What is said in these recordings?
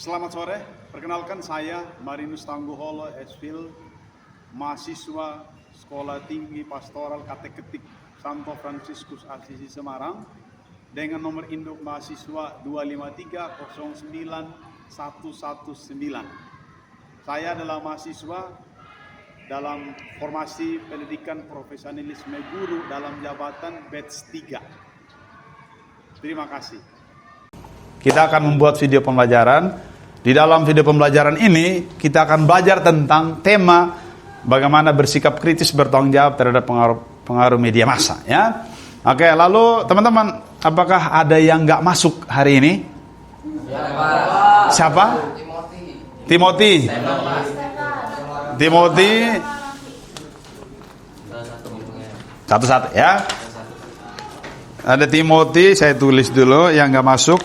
Selamat sore, perkenalkan saya Marinus Tangguholo Esfil, mahasiswa Sekolah Tinggi Pastoral Kateketik Santo Fransiskus Assisi Semarang dengan nomor induk mahasiswa 253091119. Saya adalah mahasiswa dalam formasi pendidikan profesionalisme guru dalam jabatan batch 3. Terima kasih. Kita akan membuat video pembelajaran. Di dalam video pembelajaran ini, kita akan belajar tentang tema bagaimana bersikap kritis bertanggung jawab terhadap pengaruh media massa. Ya, oke. Lalu teman-teman, apakah ada yang nggak masuk hari ini? Siapa? Timothy. Satu-satu ya. Ada Timothy, saya tulis dulu yang nggak masuk.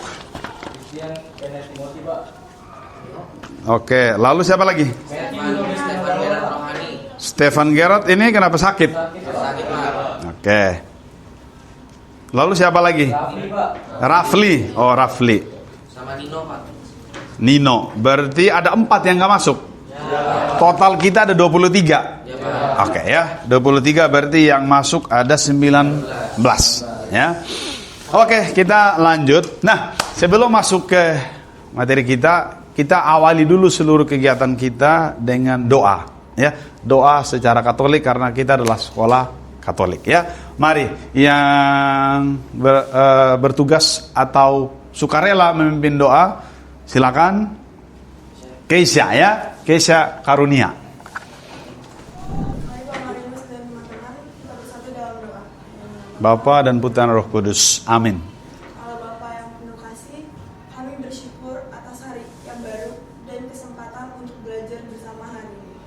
Oke, lalu siapa lagi? Stefan Gerard ini kenapa sakit? Oke. Lalu siapa lagi? Rafli. Oh, Rafli. Sama Nino, Pak. Nino. Berarti ada 4 yang nggak masuk. Total kita ada 23. Oke ya, 23 berarti yang masuk ada 19 ya. Oke, kita lanjut. Nah, sebelum masuk ke materi kita awali dulu seluruh kegiatan kita dengan doa ya. Doa secara Katolik karena kita adalah sekolah Katolik ya. Mari yang bertugas atau sukarela memimpin doa, silakan. Keisha ya, Keisha Karunia. Bapa dan Putra dan Roh Kudus. Amin. Allah Bapa yang penuh kasih, kami bersyukur atas hari yang baru dan kesempatan untuk belajar bersama hari ini.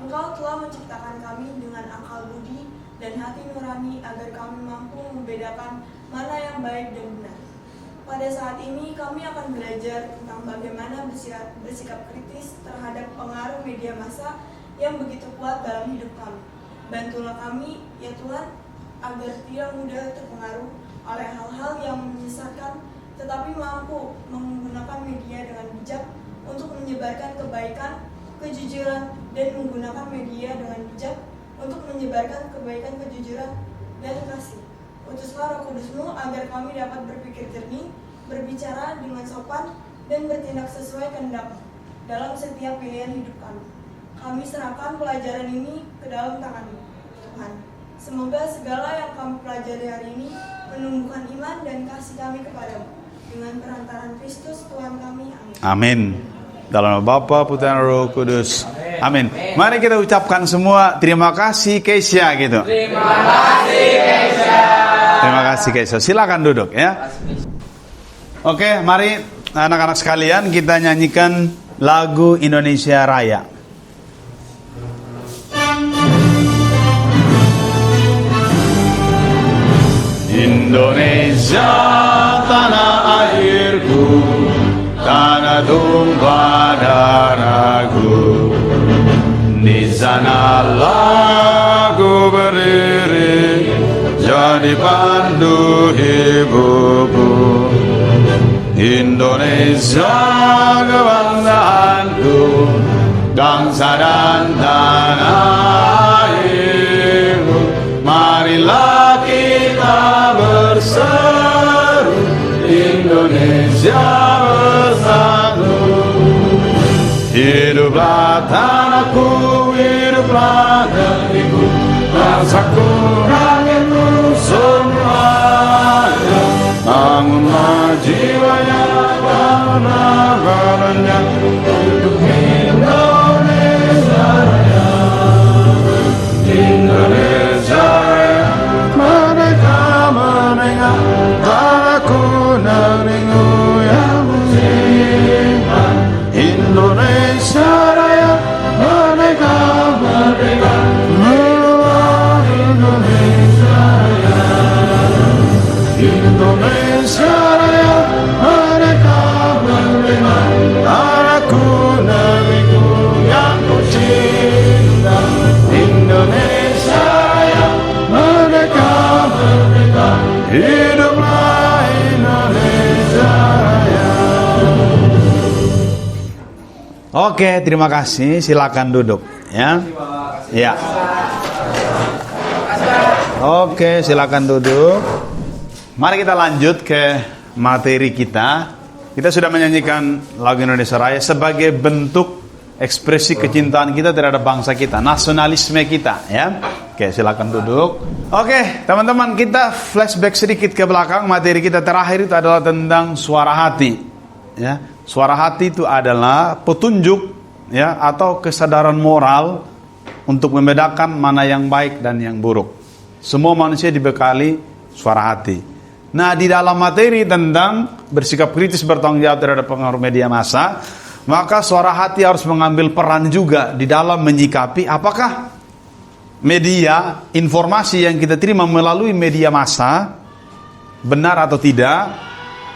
Engkau telah menciptakan kami dengan akal budi dan hati nurani agar kami mampu membedakan mana yang baik dan benar. Pada saat ini kami akan belajar tentang bagaimana bersikap kritis terhadap pengaruh media massa yang begitu kuat dalam hidup kami. Bantulah kami, ya Tuhan, agar tidak mudah terpengaruh oleh hal-hal yang menyesatkan, tetapi mampu menggunakan media dengan bijak untuk menyebarkan kebaikan, kejujuran, dan menggunakan media dengan bijak untuk menyebarkan kebaikan, kejujuran, dan kasih. Utuslah Roh Kudus-Mu agar kami dapat berpikir jernih, berbicara dengan sopan, dan bertindak sesuai kehendak dalam setiap pilihan hidup kami. Kami serahkan pelajaran ini ke dalam tangan-Mu, Tuhan. Semoga segala yang kami pelajari hari ini menumbuhkan iman dan kasih kami kepadamu. Dengan perantaraan Kristus Tuhan kami. Amin. Amin. Dalam nama Bapa, Putra dan Roh Kudus. Amin. Mari kita ucapkan semua terima kasih Keisha gitu. Terima kasih, Keisha. Terima kasih Keisha. Silakan duduk ya. Oke, mari anak-anak sekalian kita nyanyikan lagu Indonesia Raya. Indonesia tanah airku, tanah tumpah darahku. Di sanalah ku berdiri, jadi pandu hidupku. Indonesia kebanggaanku, bangsa dan tanah airku. Marilah kita berseru, Indonesia bersatu. Hiduplah tanahku, hiduplah negeriku, bangsaku, rakyatku semuanya. Bangunlah jiwanya, bangunlah badannya untuk Indonesia Raya. Indonesia Raya, merdeka, merdeka, tanahku, negeriku yang musimpan. Indonesia Raya, merdeka, merdeka, merdeka, Indonesia Raya. Indonesia Raya, merdeka, merdeka, tanahku, negeriku yang ku cinta. Indonesia Raya, merdeka, merdeka, hiduplah Indonesia Raya. Oke, terima kasih. Silakan duduk ya. Ya. Oke, silakan duduk. Mari kita lanjut ke materi kita. Kita sudah menyanyikan lagu Indonesia Raya sebagai bentuk ekspresi kecintaan kita terhadap bangsa kita, nasionalisme kita ya. Oke, silakan duduk. Oke, teman-teman, kita flashback sedikit ke belakang. Materi kita terakhir itu adalah tentang suara hati. Ya, suara hati itu adalah petunjuk ya atau kesadaran moral untuk membedakan mana yang baik dan yang buruk. Semua manusia dibekali suara hati. Nah, di dalam materi tentang bersikap kritis bertanggung jawab terhadap pengaruh media massa, maka suara hati harus mengambil peran juga di dalam menyikapi apakah media, informasi yang kita terima melalui media massa benar atau tidak.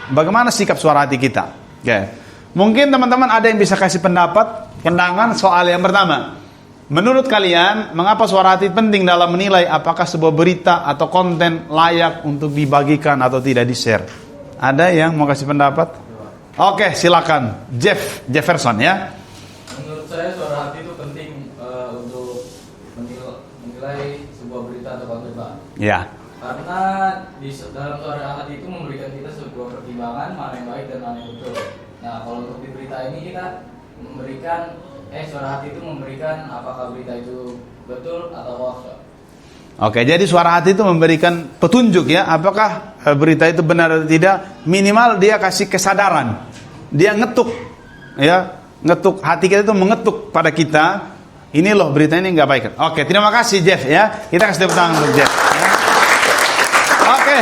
Bagaimana sikap suara hati kita? Oke. Mungkin teman-teman ada yang bisa kasih pandangan soal yang pertama. Menurut kalian, mengapa suara hati penting dalam menilai apakah sebuah berita atau konten layak untuk dibagikan atau tidak di-share? Ada yang mau kasih pendapat? Oke, silakan. Jefferson ya. Menurut saya suara hati itu penting untuk menilai sebuah berita atau konten, Pak. Ya. Karena dalam suara hati itu memberikan kita sebuah pertimbangan mana yang baik dan mana yang betul. Nah, kalau untuk di berita ini kita memberikan suara hati itu memberikan apakah berita itu betul atau hoax. Oke, jadi suara hati itu memberikan petunjuk ya, apakah berita itu benar atau tidak. Minimal dia kasih kesadaran. Dia ngetuk ya, ngetuk hati kita itu mengetuk pada kita. Ini loh berita ini nggak baik. Oke, terima kasih Jeff ya. Kita kasih tepuk tangan untuk Jeff. Ya. Oke,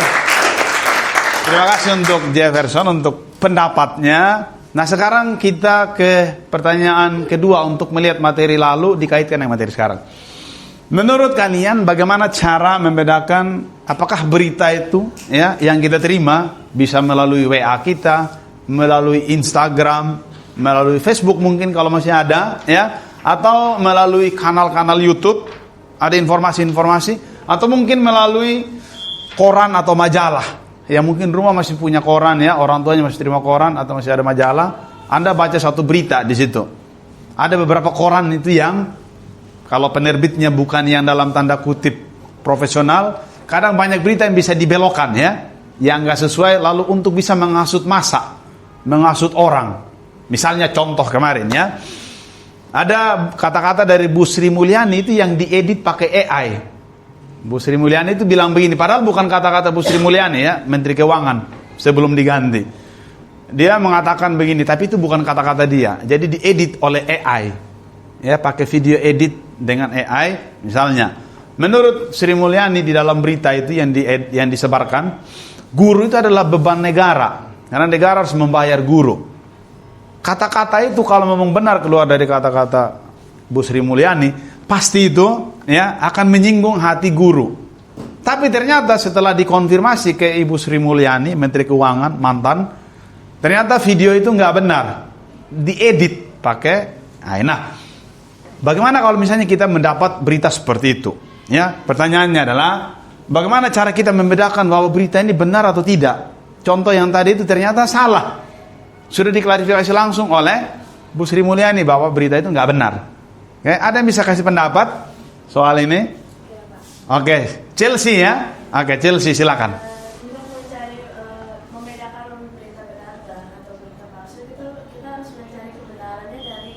terima kasih untuk Jefferson untuk pendapatnya. Nah, sekarang kita ke pertanyaan kedua untuk melihat materi lalu dikaitkan dengan materi sekarang. Menurut kalian bagaimana cara membedakan apakah berita itu ya yang kita terima bisa melalui WA kita, melalui Instagram, melalui Facebook mungkin kalau masih ada ya, atau melalui kanal-kanal YouTube ada informasi-informasi, atau mungkin melalui koran atau majalah. Ya mungkin rumah masih punya koran ya, orang tuanya masih terima koran atau masih ada majalah. Anda baca satu berita di situ. Ada beberapa koran itu yang kalau penerbitnya bukan yang dalam tanda kutip profesional, kadang banyak berita yang bisa dibelokkan ya, yang nggak sesuai lalu untuk bisa menghasut massa, menghasut orang. Misalnya contoh kemarin ya, ada kata-kata dari Bu Sri Mulyani itu yang diedit pakai AI. Bu Sri Mulyani itu bilang begini, padahal bukan kata-kata Bu Sri Mulyani ya, Menteri Keuangan sebelum diganti. Dia mengatakan begini, tapi itu bukan kata-kata dia. Jadi diedit oleh AI. Ya, pakai video edit dengan AI. Misalnya, menurut Sri Mulyani di dalam berita itu yang disebarkan, guru itu adalah beban negara. Karena negara harus membayar guru. Kata-kata itu kalau memang benar keluar dari kata-kata Bu Sri Mulyani, pasti itu ya akan menyinggung hati guru. Tapi ternyata setelah dikonfirmasi ke Ibu Sri Mulyani, Menteri Keuangan mantan, ternyata video itu nggak benar, diedit pakai. Nah, bagaimana kalau misalnya kita mendapat berita seperti itu? Ya, pertanyaannya adalah bagaimana cara kita membedakan bahwa berita ini benar atau tidak? Contoh yang tadi itu ternyata salah, sudah diklarifikasi langsung oleh Bu Sri Mulyani bahwa berita itu nggak benar. Oke, ada yang bisa kasih pendapat soal ini? Oke, Chelsea ya. Oke, Chelsea silakan. Untuk mencari membedakan berita benar atau berita palsu itu kita harus mencari kebenarannya dari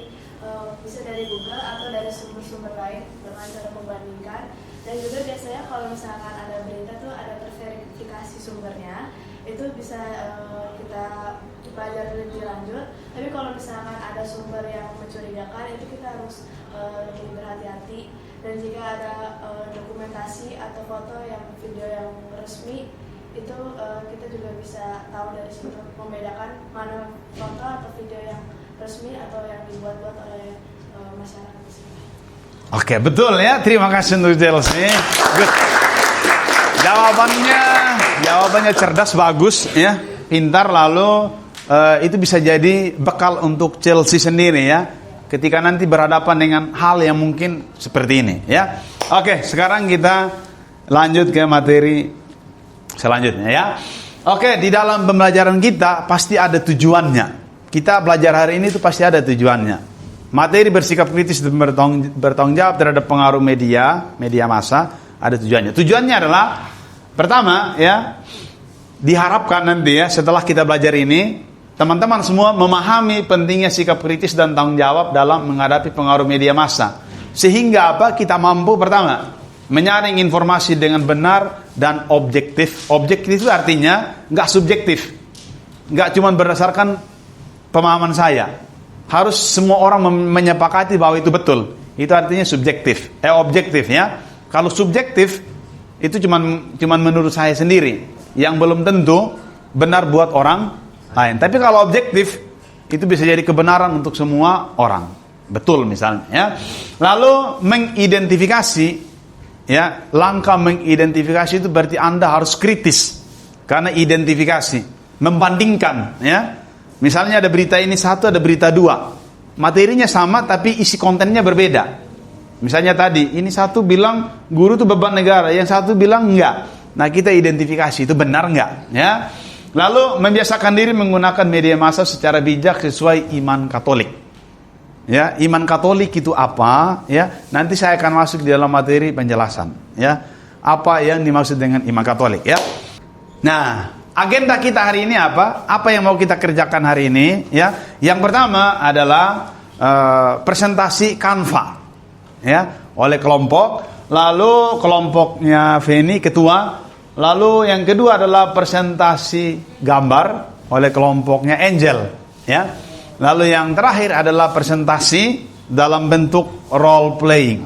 bisa dari Google atau dari sumber-sumber lain dengan cara membandingkan. Dan juga biasanya kalau misalkan ada berita tuh ada terverifikasi sumbernya, itu bisa kita pelajari lebih lanjut. Tapi kalau misalkan ada sumber yang mencurigakan, itu kita harus lebih berhati-hati. Dan jika ada dokumentasi atau foto yang video yang resmi, itu kita juga bisa tahu dari situ membedakan mana foto atau video yang resmi atau yang dibuat-buat oleh masyarakat di sini. Oke, betul ya. Terima kasih untuk Chelsea. Good. Jawabannya cerdas, bagus ya, pintar, lalu itu bisa jadi bekal untuk Chelsea sendiri ya, ketika nanti berhadapan dengan hal yang mungkin seperti ini ya. Oke, sekarang kita lanjut ke materi selanjutnya ya. Oke, di dalam pembelajaran kita pasti ada tujuannya. Kita belajar hari ini itu pasti ada tujuannya. materi bersikap kritis dan bertanggung jawab terhadap pengaruh media massa ada tujuannya. Tujuannya adalah pertama ya, diharapkan nanti ya setelah kita belajar ini teman-teman semua memahami pentingnya sikap kritis dan tanggung jawab dalam menghadapi pengaruh media massa. Sehingga apa? Kita mampu pertama menyaring informasi dengan benar dan objektif. Objektif itu artinya nggak subjektif, nggak cuma berdasarkan pemahaman saya. Harus semua orang menyepakati bahwa itu betul. Itu artinya subjektif, objektif ya. Kalau subjektif itu cuman menurut saya sendiri, yang belum tentu benar buat orang lain. Tapi kalau objektif itu bisa jadi kebenaran untuk semua orang. Betul misalnya ya. Lalu mengidentifikasi ya, langkah mengidentifikasi itu berarti Anda harus kritis. Karena identifikasi, membandingkan ya. Misalnya ada berita ini satu, ada berita dua. Materinya sama tapi isi kontennya berbeda. Misalnya tadi, ini satu bilang guru itu beban negara, yang satu bilang enggak. Nah, kita identifikasi itu benar enggak ya. Lalu membiasakan diri menggunakan media massa secara bijak sesuai iman Katolik. Ya, iman Katolik itu apa? Ya, nanti saya akan masuk di dalam materi penjelasan. Ya, apa yang dimaksud dengan iman Katolik? Ya. Nah, agenda kita hari ini apa? Apa yang mau kita kerjakan hari ini? Ya, yang pertama adalah presentasi Canva. Ya, oleh kelompok. Lalu kelompoknya Feni ketua. Lalu yang kedua adalah presentasi gambar oleh kelompoknya Angel. Ya. Lalu yang terakhir adalah presentasi dalam bentuk role playing.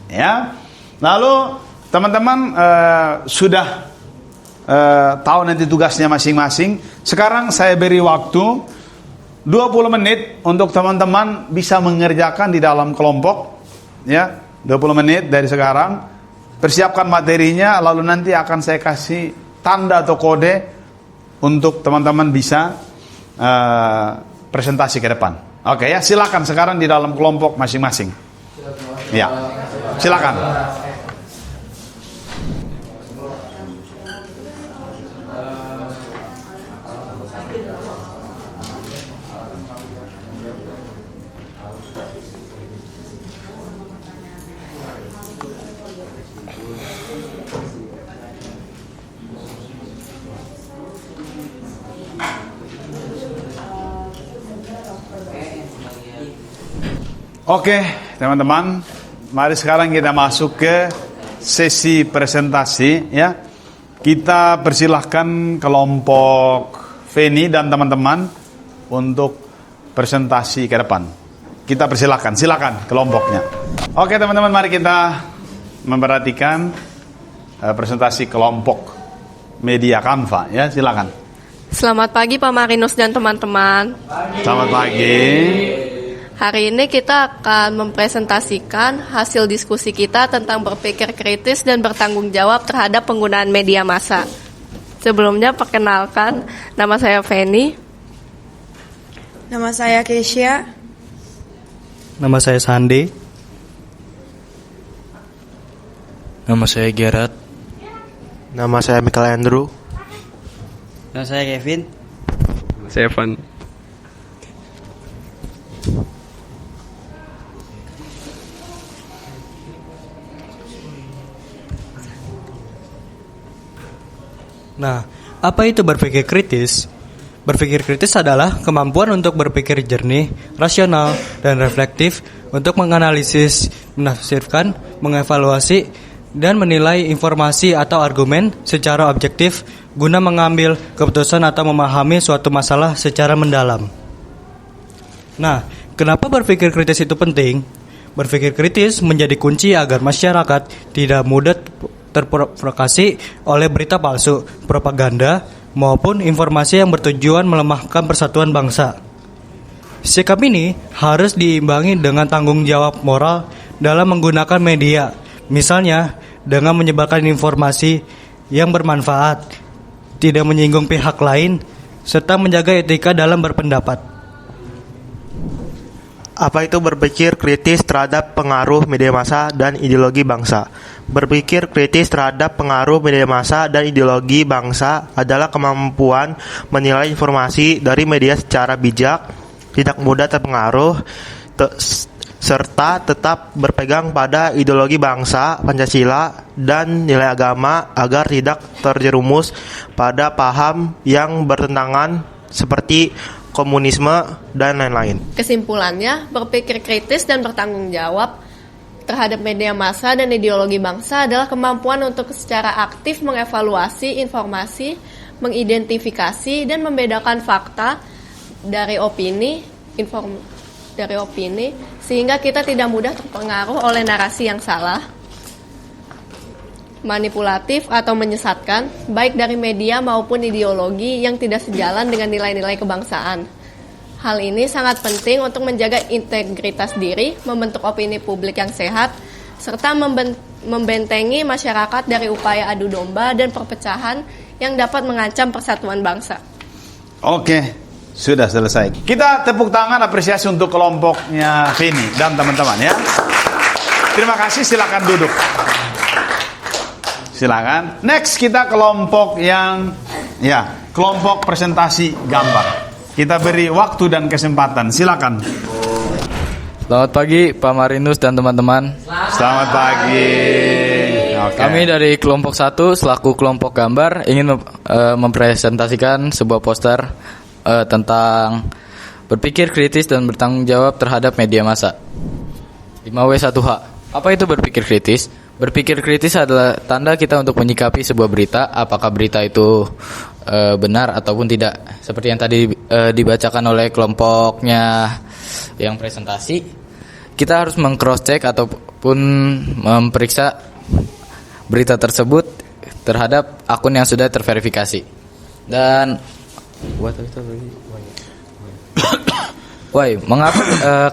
Ya. Lalu teman-teman sudah tahu nanti tugasnya masing-masing. Sekarang saya beri waktu 20 menit untuk teman-teman bisa mengerjakan di dalam kelompok. Ya, 20 menit dari sekarang. Persiapkan materinya, lalu nanti akan saya kasih tanda atau kode untuk teman-teman bisa presentasi ke depan. Oke ya, silakan sekarang di dalam kelompok masing-masing. Ya, silakan. Oke, teman-teman, mari sekarang kita masuk ke sesi presentasi ya. Kita persilahkan kelompok Feni dan teman-teman untuk presentasi ke depan. Kita persilahkan, silakan kelompoknya. Oke, teman-teman, mari kita memperhatikan presentasi kelompok media Canva ya, silakan. Selamat pagi Pak Marinus dan teman-teman. Selamat pagi. Hari ini kita akan mempresentasikan hasil diskusi kita tentang berpikir kritis dan bertanggung jawab terhadap penggunaan media massa. Sebelumnya perkenalkan, nama saya Feni. Nama saya Keisha. Nama saya Sandi. Nama saya Gerard. Nama saya Michael Andrew. Nama saya Kevin. Saya Evan. Nah, apa itu berpikir kritis? Berpikir kritis adalah kemampuan untuk berpikir jernih, rasional, dan reflektif untuk menganalisis, menafsirkan, mengevaluasi, dan menilai informasi atau argumen secara objektif guna mengambil keputusan atau memahami suatu masalah secara mendalam. Nah, kenapa berpikir kritis itu penting? Berpikir kritis menjadi kunci agar masyarakat tidak mudah terprovokasi oleh berita palsu, propaganda, maupun informasi yang bertujuan melemahkan persatuan bangsa. Sikap ini harus diimbangi dengan tanggung jawab moral dalam menggunakan media, misalnya dengan menyebarkan informasi yang bermanfaat, tidak menyinggung pihak lain, serta menjaga etika dalam berpendapat. Apa itu berpikir kritis terhadap pengaruh media massa dan ideologi bangsa? Berpikir kritis terhadap pengaruh media massa dan ideologi bangsa adalah kemampuan menilai informasi dari media secara bijak, tidak mudah terpengaruh serta tetap berpegang pada ideologi bangsa Pancasila dan nilai agama agar tidak terjerumus pada paham yang bertentangan seperti komunisme dan lain-lain. Kesimpulannya, berpikir kritis dan bertanggung jawab terhadap media massa dan ideologi bangsa adalah kemampuan untuk secara aktif mengevaluasi informasi, mengidentifikasi dan membedakan fakta dari opini, sehingga kita tidak mudah terpengaruh oleh narasi yang salah, manipulatif atau menyesatkan, baik dari media maupun ideologi yang tidak sejalan dengan nilai-nilai kebangsaan. Hal ini sangat penting untuk menjaga integritas diri, membentuk opini publik yang sehat, serta membentengi masyarakat dari upaya adu domba dan perpecahan yang dapat mengancam persatuan bangsa. Oke, sudah selesai. Kita tepuk tangan apresiasi untuk kelompoknya Feni dan teman-teman ya. Terima kasih, silakan duduk. Silakan. Next kita kelompok yang kelompok presentasi gambar. Kita beri waktu dan kesempatan. Silakan. Selamat pagi Pak Marinus dan teman-teman. Selamat pagi. Okay. Kami dari kelompok 1 selaku kelompok gambar ingin mempresentasikan sebuah poster tentang berpikir kritis dan bertanggung jawab terhadap media massa. 5W1H. Apa itu berpikir kritis? Berpikir kritis adalah tanda kita untuk menyikapi sebuah berita, apakah berita itu benar ataupun tidak. Seperti yang tadi dibacakan oleh kelompoknya yang presentasi, kita harus meng-cross check ataupun memeriksa berita tersebut terhadap akun yang sudah terverifikasi. Dan mengapa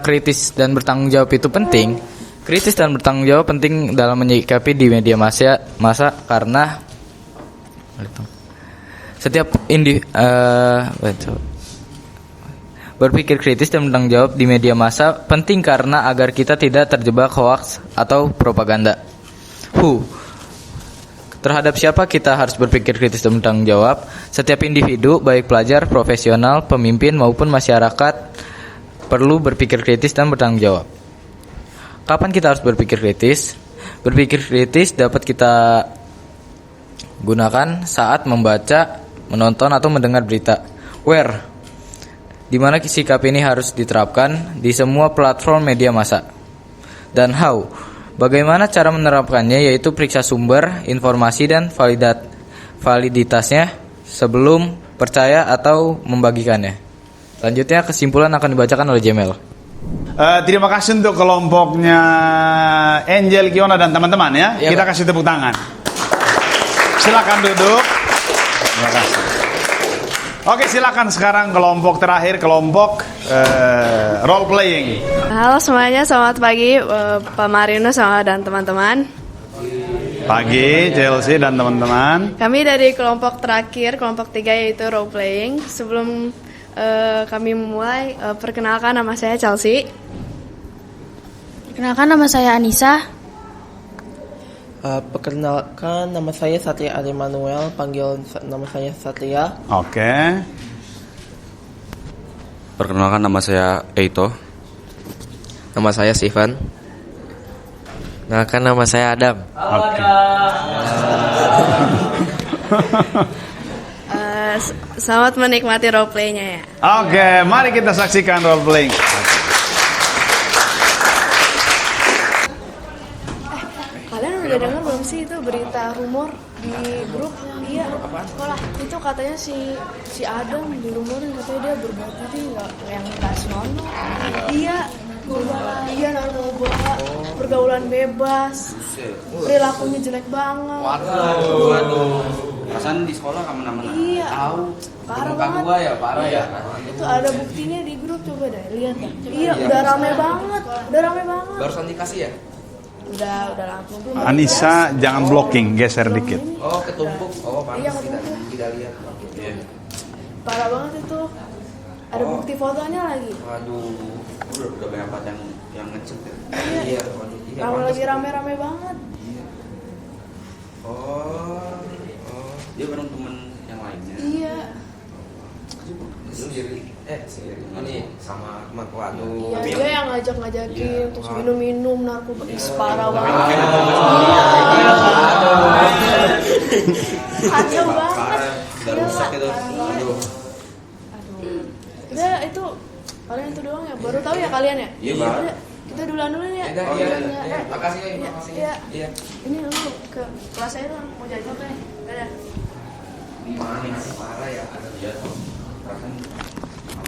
kritis dan bertanggung jawab itu penting? Kritis dan bertanggung jawab penting dalam menyikapi di media massa karena setiap berpikir kritis dan bertanggung jawab di media massa penting karena agar kita tidak terjebak hoaks atau propaganda. Terhadap siapa kita harus berpikir kritis dan bertanggung jawab? Setiap individu, baik pelajar, profesional, pemimpin maupun masyarakat perlu berpikir kritis dan bertanggung jawab. Kapan kita harus berpikir kritis? Berpikir kritis dapat kita gunakan saat membaca, menonton atau mendengar berita. Where? Di mana sikap ini harus diterapkan di semua platform media massa. Dan how? Bagaimana cara menerapkannya, yaitu periksa sumber, informasi dan validitasnya sebelum percaya atau membagikannya. Selanjutnya kesimpulan akan dibacakan oleh Jamel. Terima kasih untuk kelompoknya Angel, Kiona dan teman-teman ya. Kita kasih tepuk tangan. Silakan duduk. Terima kasih. Oke, silakan sekarang kelompok terakhir, kelompok role playing. Halo semuanya, selamat pagi Pak Marinus dan teman-teman. Pagi Chelsea dan teman-teman. Kami dari kelompok terakhir, kelompok 3 yaitu role playing. Sebelum kami memulai, perkenalkan nama saya Chelsea. Perkenalkan nama saya Anissa. Perkenalkan nama saya Satria Ari Manuel, panggil nama saya Satria. Oke. Perkenalkan nama saya Eito. Nama saya Steven. Perkenalkan nama saya Adam. Oke. Selamat menikmati role play-nya ya. Oke, mari kita saksikan role playing. Kalian udah dengar belum sih itu berita rumor di grup? Iya, sekolah itu katanya si Adam di rumorin katanya dia berbuat itu yang nggak senonoh. Iya narkoba, pergaulan bebas, perilakunya jelek banget. Waduh. Perasaan di sekolah kemana-mana. Iya. Tahu. Parah Muka banget. gua ya parah ya. Itu ada buktinya di grup, coba deh lihat dah. Iya, udah rame banget. Barusan dikasih ya? Udah langsung. Anissa jangan blocking, geser dikit. Oh, ketumpuk. Oh, Iya, panas ketumpuk. tidak lihat. Iya. Parah banget itu. Ada bukti fotonya lagi. Waduh, udah banyak banget yang ngecek ya. Iya. Waduh, iya. Lagi rame-rame banget. Oh, dia bareng temen yang lainnya. Iya. Sendiri. Sendiri. Ini sama teman. Waduh. Iya, dia yang ngajak-ngajakin terus minum-minum narkoba. Parah banget. Kacau banget. Udah rusak itu. Aduh. Udah itu kalian itu doang ya. Baru tahu ya kalian ya? Iya, baru. Udah, kita duluan ya. Iya. Makasih ya informasinya. Iya. Ini lu ke kelas saya dong, mau jajan apa ya? Dadah. Gimana nih masih parah ya? Ada dia tuh. Perasaan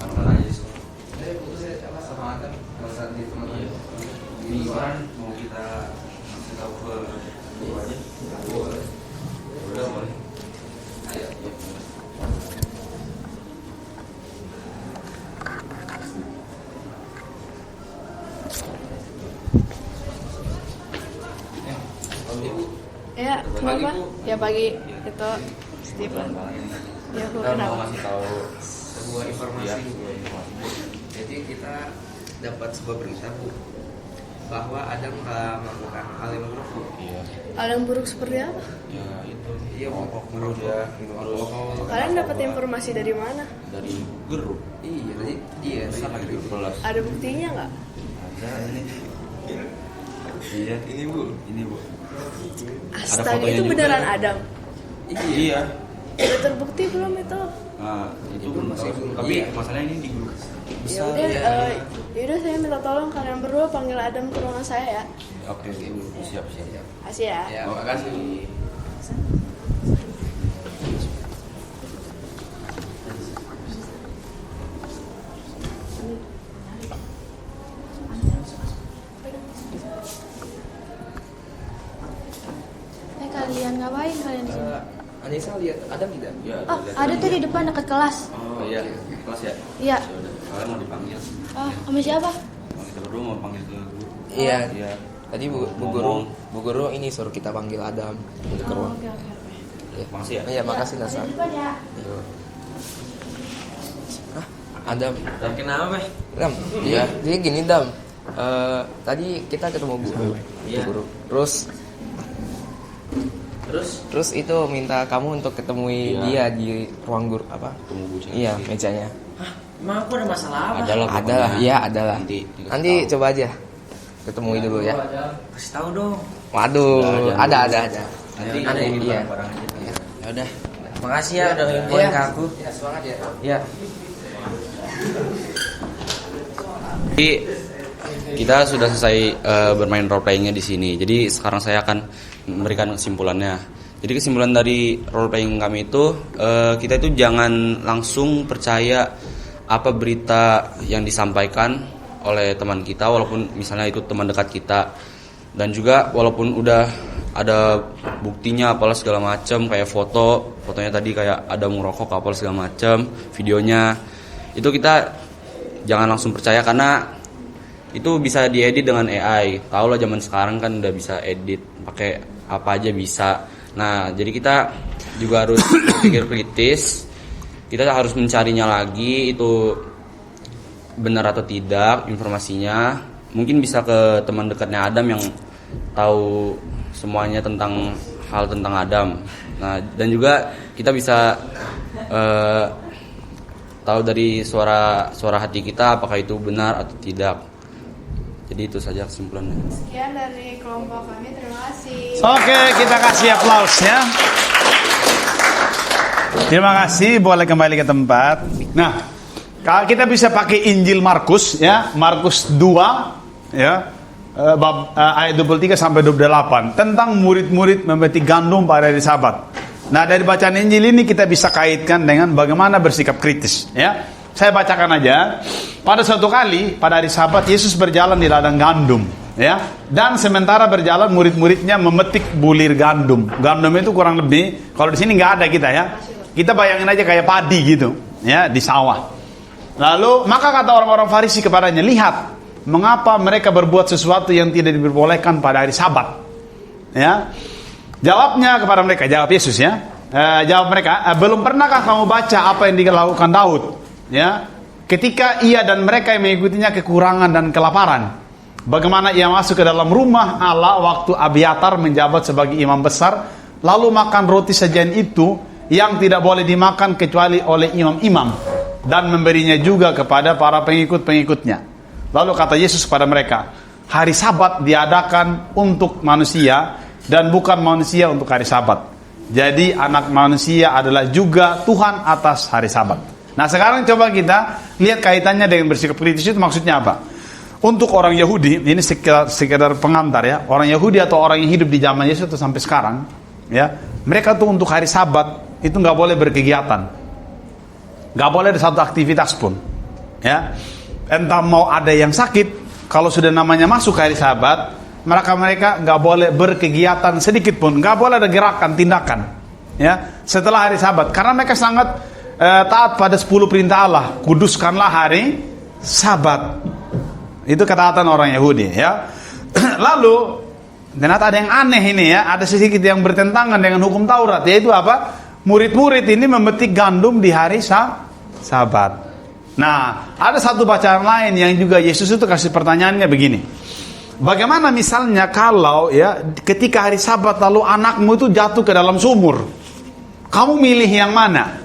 makan aja semua. Putus ya sama Adam. Alasan di teman-teman. Ini kan mau kita kasih tahu ke lu aja. Boleh. Udah boleh. Ayo. Ya, kenapa? Ya pagi itu Stephen. Ya, Kita mau kenapa? ngasih tahu sebuah informasi. Jadi kita dapat sebuah berita Bu bahwa Adam melakukan hal yang buruk Bu. Hal yang buruk seperti apa? Ya itu. Iya merokok ya, minum alkohol. Kalian dapat informasi dari mana? Dari grup. Iya tadi. Iya dari grup kelas. Ada buktinya nggak? Ada ini. Iya ini Bu. Ini Bu. Astaga, itu beneran Adam. Iya. Udah terbukti belum itu? Nah, itu belum masih. Tapi masalahnya ini di grup. Ya udah, yaudah saya minta tolong kalian berdua panggil Adam ke ruangan saya ya. Oke, siap. Kasih ya. Ya, makasih. Kalian ngapain kalian di sini? Anissa lihat Adam tidak? Ya, Oh, ada tuh di depan dekat kelas. Oh iya, kelas ya? Iya. Kalian mau dipanggil? Oh, sama siapa? Kita berdua mau panggil ke guru. Iya. Iya. Tadi Bu Guru ini suruh kita panggil Adam untuk ke ruang. Oke, oke. Ya. Makasih ya. Iya, makasih Nasa. Ada di depan ya. Iya. Adam. Dan kenapa? Dam. Iya. Jadi gini Dam. Tadi kita ketemu Bu Guru. Terus itu minta kamu untuk ketemui dia di ruang guru apa? Iya, mejanya. Emang aku ada masalah apa? Ada lah, iya ada lah. Nanti coba aja ketemui dulu ya. Kasih tahu dong. Waduh, ada. Nanti Iya. Ya udah. Makasih ya udah infoin ke aku. Ya, semangat ya. Iya. Jadi kita sudah selesai bermain role playingnya di sini. Jadi sekarang saya akan memberikan kesimpulannya. Jadi kesimpulan dari role playing kami itu kita itu jangan langsung percaya apa berita yang disampaikan oleh teman kita, walaupun misalnya itu teman dekat kita, dan juga walaupun udah ada buktinya apalah segala macam, kayak fotonya tadi kayak ada ngerokok apalah segala macam, videonya itu kita jangan langsung percaya karena itu bisa diedit dengan AI. Tahu lah zaman sekarang kan udah bisa edit pakai apa aja bisa. Nah, jadi kita juga harus berpikir kritis. Kita harus mencarinya lagi itu benar atau tidak informasinya. Mungkin bisa ke teman dekatnya Adam yang tahu semuanya tentang hal tentang Adam. Nah, dan juga kita bisa tahu dari suara hati kita apakah itu benar atau tidak. Jadi itu saja kesimpulannya. Sekian dari kelompok kami, terima kasih. Oke, kita kasih aplaus ya. Terima kasih, boleh kembali ke tempat. Nah, kalau kita bisa pakai Injil Markus ya, Markus 2 ya, bab ayat 23 sampai 28 tentang murid-murid memetik gandum pada hari Sabat. Nah, dari bacaan Injil ini kita bisa kaitkan dengan bagaimana bersikap kritis ya. Saya bacakan aja. Pada suatu kali pada hari Sabat Yesus berjalan di ladang gandum ya. Dan sementara berjalan murid-muridnya memetik bulir gandum. Gandum itu kurang lebih kalau di sini nggak ada kita ya. Kita bayangin aja kayak padi gitu ya di sawah. Lalu maka kata orang-orang Farisi kepadanya, "Lihat, mengapa mereka berbuat sesuatu yang tidak diperbolehkan pada hari Sabat?" Ya. Jawabnya kepada mereka, jawab Yesus ya. Jawab mereka, "Belum pernahkah kamu baca apa yang dilakukan Daud? Ya, ketika ia dan mereka yang mengikutinya kekurangan dan kelaparan, bagaimana ia masuk ke dalam rumah Allah waktu Abiatar menjabat sebagai imam besar, lalu makan roti sajian itu yang tidak boleh dimakan kecuali oleh imam-imam. dan memberinya juga kepada para pengikut-pengikutnya. Lalu kata Yesus kepada mereka, hari Sabat diadakan untuk manusia dan bukan manusia untuk hari Sabat. Jadi anak manusia adalah juga Tuhan atas hari Sabat. Nah sekarang coba kita lihat kaitannya dengan bersikap kritis itu maksudnya apa. Untuk orang Yahudi, ini sekedar pengantar ya, orang Yahudi atau orang yang hidup di zaman Yesus atau sampai sekarang, ya, mereka tuh untuk hari Sabat itu nggak boleh berkegiatan, nggak boleh ada satu aktivitas pun, ya. Entah mau ada yang sakit, kalau sudah namanya masuk hari Sabat, mereka nggak boleh berkegiatan sedikit pun, nggak boleh ada gerakan, tindakan, ya. Setelah hari Sabat, karena mereka sangat taat pada 10 perintah Allah, kuduskanlah hari Sabat. Itu ketaatan orang Yahudi, ya. Lalu ternyata ada yang aneh ini ya, ada sedikit yang bertentangan dengan hukum Taurat, yaitu apa? Murid-murid ini memetik gandum di hari Sabat. Nah, ada satu bacaan lain yang juga Yesus itu kasih pertanyaannya begini. Bagaimana misalnya kalau ya ketika hari Sabat lalu anakmu itu jatuh ke dalam sumur? Kamu milih yang mana?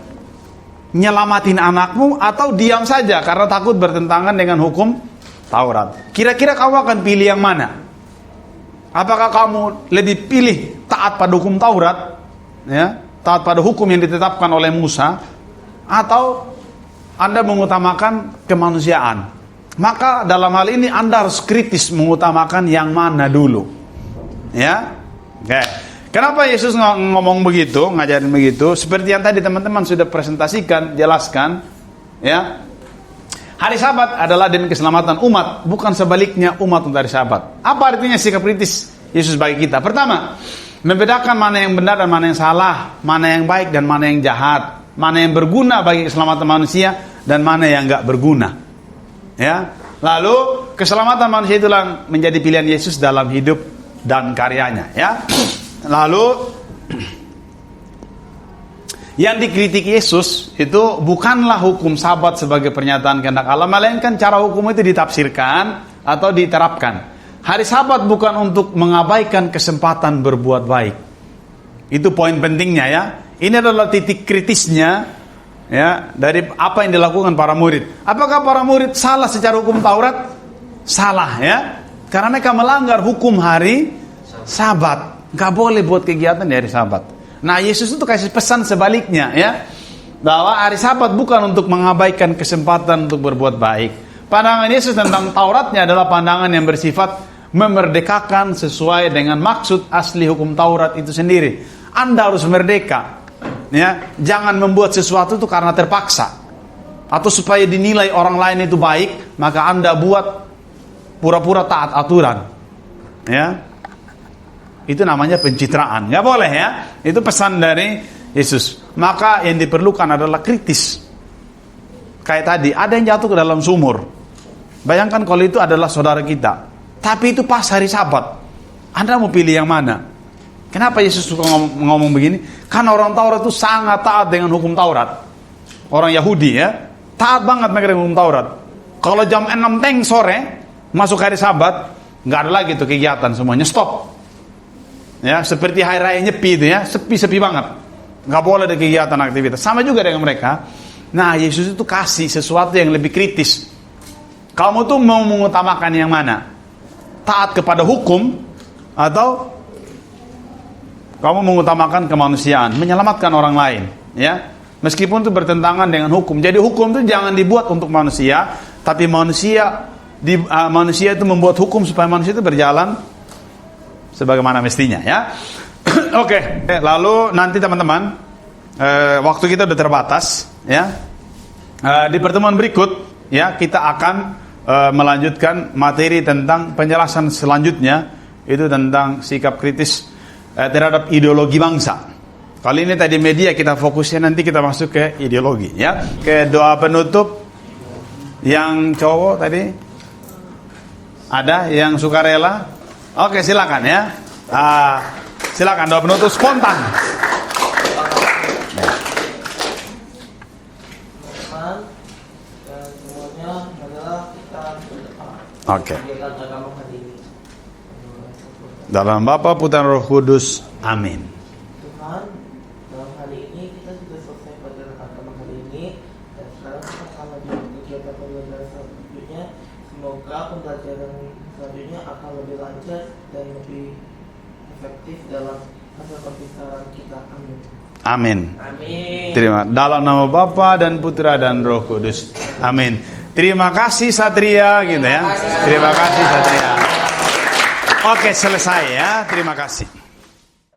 Nyelamatin anakmu atau diam saja karena takut bertentangan dengan hukum Taurat? Kira-kira kamu akan pilih yang mana? Apakah kamu lebih pilih taat pada hukum Taurat, ya, taat pada hukum yang ditetapkan oleh Musa, atau Anda mengutamakan kemanusiaan? Maka dalam hal ini Anda harus kritis mengutamakan yang mana dulu, ya. Oke. Kenapa Yesus ngomong begitu, ngajarin begitu? Seperti yang tadi teman-teman sudah presentasikan, jelaskan, ya. Hari Sabat adalah demi keselamatan umat, bukan sebaliknya umat untuk hari Sabat. Apa artinya sikap kritis Yesus bagi kita? Pertama, membedakan mana yang benar dan mana yang salah, mana yang baik dan mana yang jahat, mana yang berguna bagi keselamatan manusia dan mana yang enggak berguna. Ya. Lalu keselamatan manusia itulah menjadi pilihan Yesus dalam hidup dan karyanya, ya. Lalu yang dikritik Yesus itu bukanlah hukum Sabat sebagai pernyataan kehendak Allah, melainkan cara hukum itu ditafsirkan atau diterapkan. Hari Sabat bukan untuk mengabaikan kesempatan berbuat baik. Itu poin pentingnya ya. Ini adalah titik kritisnya ya dari apa yang dilakukan para murid. Apakah para murid salah secara hukum Taurat? Salah ya. Karena mereka melanggar hukum hari Sabat. Gak boleh buat kegiatan di hari Sabat. Nah Yesus itu kasih pesan sebaliknya ya, bahwa hari Sabat bukan untuk mengabaikan kesempatan untuk berbuat baik. Pandangan Yesus tentang Tauratnya adalah pandangan yang bersifat memerdekakan sesuai dengan maksud asli hukum Taurat itu sendiri. Anda harus merdeka ya, jangan membuat sesuatu itu karena terpaksa atau supaya dinilai orang lain itu baik, maka Anda buat pura-pura taat aturan ya. Itu namanya pencitraan, nggak boleh ya. Itu pesan dari Yesus. Maka yang diperlukan adalah kritis. Kayak tadi, ada yang jatuh ke dalam sumur. Bayangkan kalau itu adalah saudara kita, tapi itu pas hari Sabat. Anda mau pilih yang mana? Kenapa Yesus suka ngomong begini? Karena orang Taurat itu sangat taat dengan hukum Taurat. Orang Yahudi ya, taat banget mereka dengan hukum Taurat. Kalau jam 6 teng sore masuk hari Sabat, nggak ada lagi tuh kegiatan, semuanya stop. Ya, seperti hari raya Nyepi itu ya, sepi-sepi banget. Nggak boleh ada kegiatan aktivitas. Sama juga dengan mereka. Nah, Yesus itu kasih sesuatu yang lebih kritis. Kamu tuh mau mengutamakan yang mana? Taat kepada hukum atau kamu mengutamakan kemanusiaan, menyelamatkan orang lain, ya? Meskipun itu bertentangan dengan hukum. Jadi hukum itu jangan dibuat untuk manusia, tapi manusia itu membuat hukum supaya manusia itu berjalan sebagaimana mestinya ya. Oke. Lalu nanti teman-teman waktu kita udah terbatas ya. Di pertemuan berikut ya kita akan melanjutkan materi tentang penjelasan selanjutnya, itu tentang sikap kritis terhadap ideologi bangsa. Kali ini tadi media kita fokusnya, nanti kita masuk ke ideologi ya. Ke doa penutup yang cowok tadi ada yang sukarela. Oke, silakan ya. Silakan doa penutup spontan. Oke. Dalam Bapa, Putra, Roh Kudus. Amin. Tuhan, dalam hari ini kita sudah selesai pada agama hari ini. Dan sekarang kita akan lanjut kegiatan pembelajaran selanjutnya. Semoga pembelajaran selanjutnya akan lebih lancar dan lebih efektif dalam hasil perpisahan kita. Amin. Amin. Amin. Terima. Dalam nama Bapa dan Putra dan Roh Kudus. Amin. Terima kasih Satria gitu ya. Terima kasih Satria. Oke, selesai ya. Terima kasih.